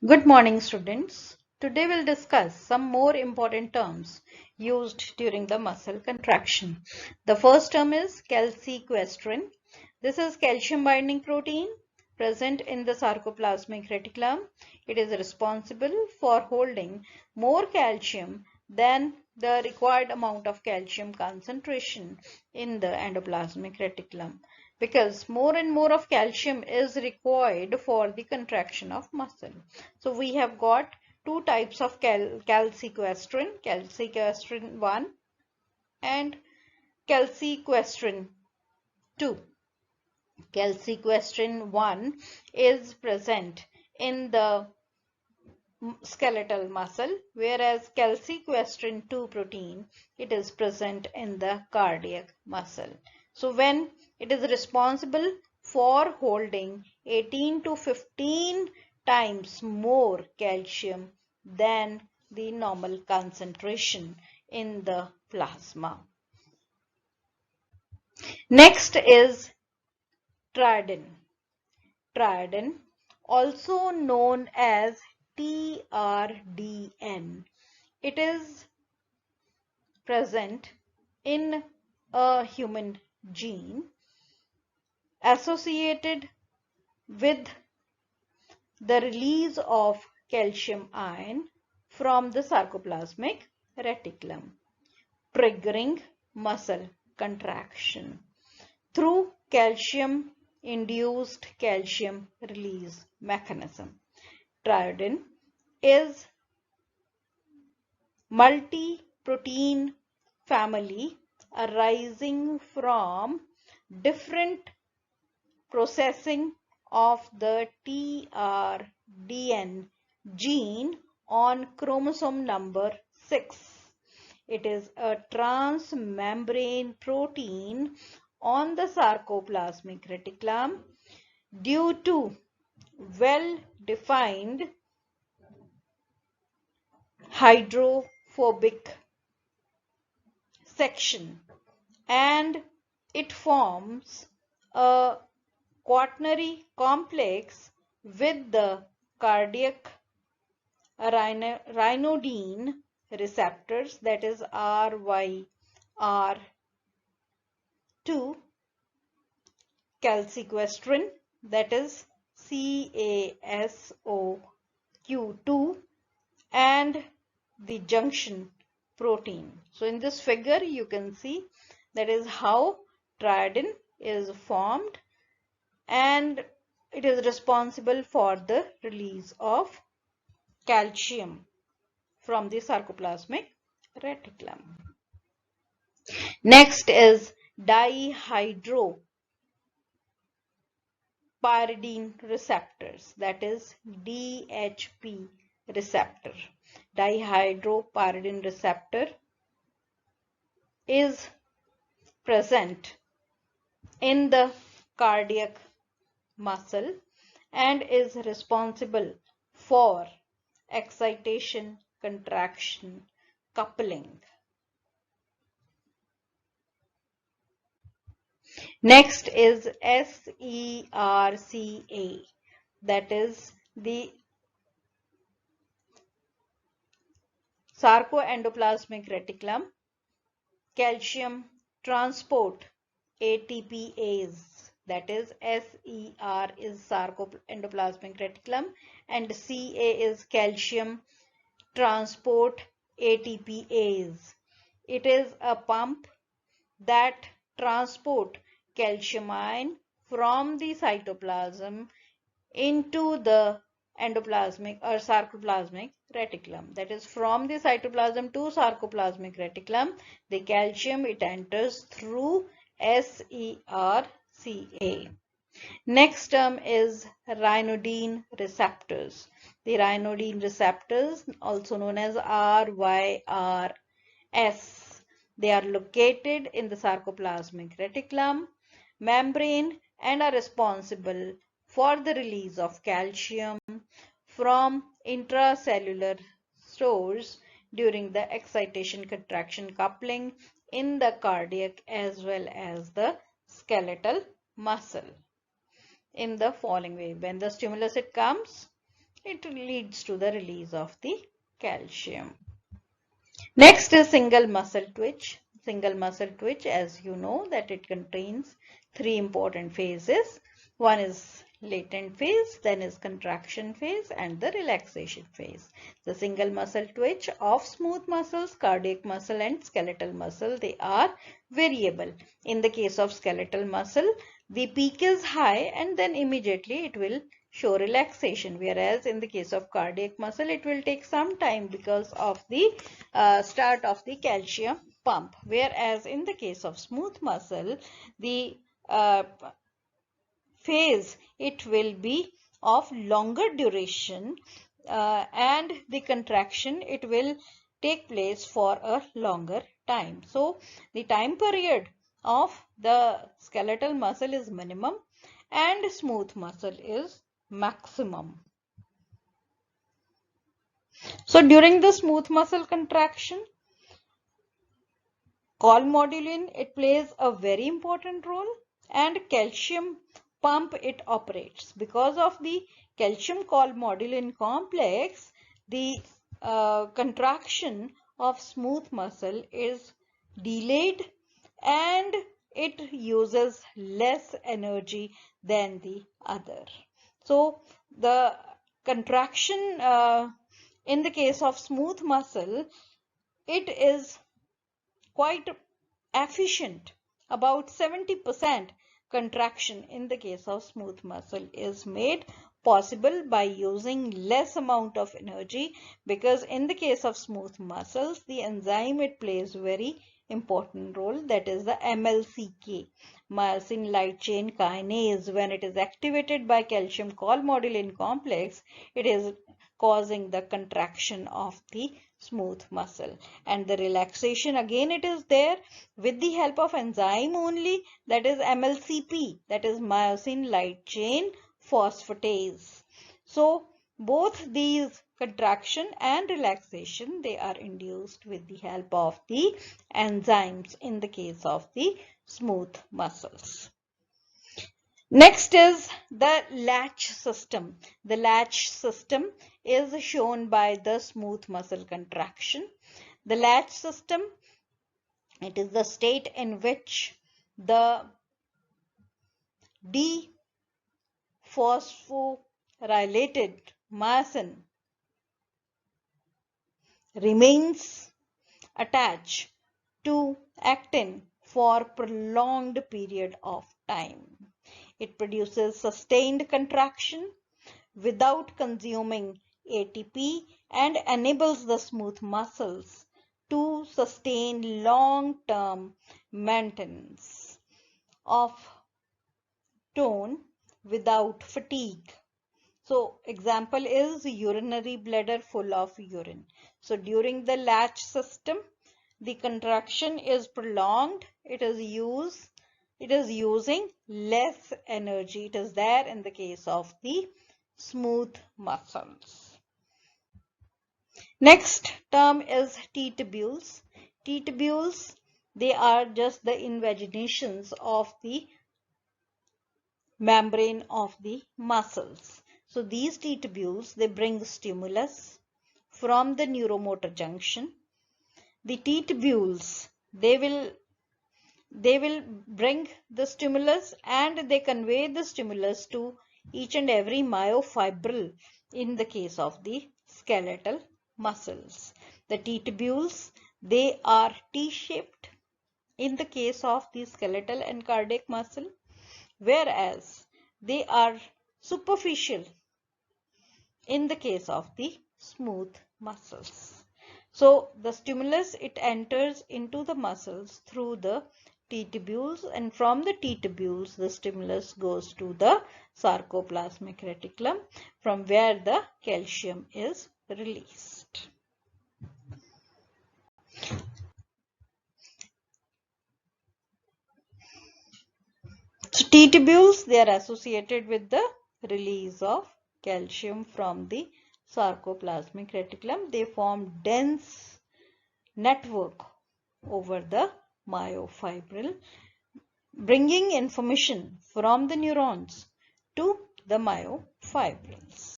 Good morning, students. Today we'll discuss some more important terms used during the muscle contraction. The first term is calsequestrin. This is calcium binding protein present in the sarcoplasmic reticulum. It is responsible for holding more calcium than the required amount of calcium concentration in the endoplasmic reticulum, because more and more of calcium is required for the contraction of muscle. So we have got two types of calsequestrin, calsequestrin 1 and calsequestrin 2. Calsequestrin 1 is present in the skeletal muscle, whereas calsequestrin 2 protein, it is present in the cardiac muscle. So when it is responsible for holding 18 to 15 times more calcium than the normal concentration in the plasma. Next is TRIADIN. TRIADIN, also known as TRDN. It is present in a human gene associated with the release of calcium ion from the sarcoplasmic reticulum, triggering muscle contraction through calcium-induced calcium release mechanism. TRIADIN is multi-protein family arising from different processing of the TRDN gene on chromosome number 6. It is a transmembrane protein on the sarcoplasmic reticulum due to well-defined hydrophobic section, and it forms a quaternary complex with the cardiac RYANODINE receptors, that is RYR2, calsequestrin, that is CASOQ2, and the junction protein. So in this figure you can see that is how TRIADIN is formed, and it is responsible for the release of calcium from the sarcoplasmic reticulum. Next is DIHYDROPYRIDINE receptors, that is DHP receptor. Dihydropyridine receptor is present in the cardiac muscle and is responsible for excitation, contraction, coupling. Next is SERCA, that is the sarcoendoplasmic reticulum calcium transport ATPase, that is SER is sarcoendoplasmic reticulum and CA is calcium transport ATPase. It is a pump that transport calcium ion from the cytoplasm into the endoplasmic or sarcoplasmic reticulum. That is, from the cytoplasm to sarcoplasmic reticulum, the calcium, it enters through SERCA. Next term is ryanodine receptors. The ryanodine receptors, also known as RYRS, they are located in the sarcoplasmic reticulum membrane and are responsible for the release of calcium from intracellular stores during the excitation contraction coupling in the cardiac as well as the skeletal muscle in the following way. When the stimulus it comes, it leads to the release of the calcium. Next is single muscle twitch. Single muscle twitch, as you know, that it contains three important phases. One is latent phase, then is contraction phase, and the relaxation phase. The single muscle twitch of smooth muscles, cardiac muscle and skeletal muscle, they are variable. In the case of skeletal muscle, the peak is high and then immediately it will show relaxation, whereas in the case of cardiac muscle it will take some time because of the start of the calcium pump, whereas in the case of smooth muscle the phase it will be of longer duration and the contraction it will take place for a longer time. So the time period of the skeletal muscle is minimum and smooth muscle is maximum. So during the smooth muscle contraction, colmodulin, it plays a very important role, and calcium pump it operates. Because of the calcium colmodulin complex, the contraction of smooth muscle is delayed and it uses less energy than the other. So the contraction in the case of smooth muscle, it is quite efficient. About 70% contraction in the case of smooth muscle is made possible by using less amount of energy, because in the case of smooth muscles the enzyme it plays very important role, that is the MLCK, myosin light chain kinase. When it is activated by calcium colmodulin complex, it is causing the contraction of the smooth muscle, and the relaxation again it is there with the help of enzyme only, that is MLCP, that is myosin light chain phosphatase. So both these contraction and relaxation, they are induced with the help of the enzymes in the case of the smooth muscles. Next is the latch system. The latch system is shown by the smooth muscle contraction. The latch system, it is the state in which the dephosphorylated myosin remains attached to actin for prolonged period of time. It produces sustained contraction without consuming ATP and enables the smooth muscles to sustain long-term maintenance of tone without fatigue. So example is urinary bladder full of urine. So during the latch system, the contraction is prolonged. It is using less energy. It is there in the case of the smooth muscles. Next term is T-tubules. T-tubules, they are just the invaginations of the membrane of the muscles. So these T-tubules, they bring stimulus from the neuromotor junction. The T-tubules, they will bring the stimulus and they convey the stimulus to each and every myofibril in the case of the skeletal muscles. The T-tubules, they are T-shaped in the case of the skeletal and cardiac muscle, whereas they are superficial in the case of the smooth muscles. So the stimulus, it enters into the muscles through the T-tubules, and from the T-tubules the stimulus goes to the sarcoplasmic reticulum, from where the calcium is released. So T-tubules, they are associated with the release of calcium from the sarcoplasmic reticulum. They form dense network over the myofibril, bringing information from the neurons to the myofibrils.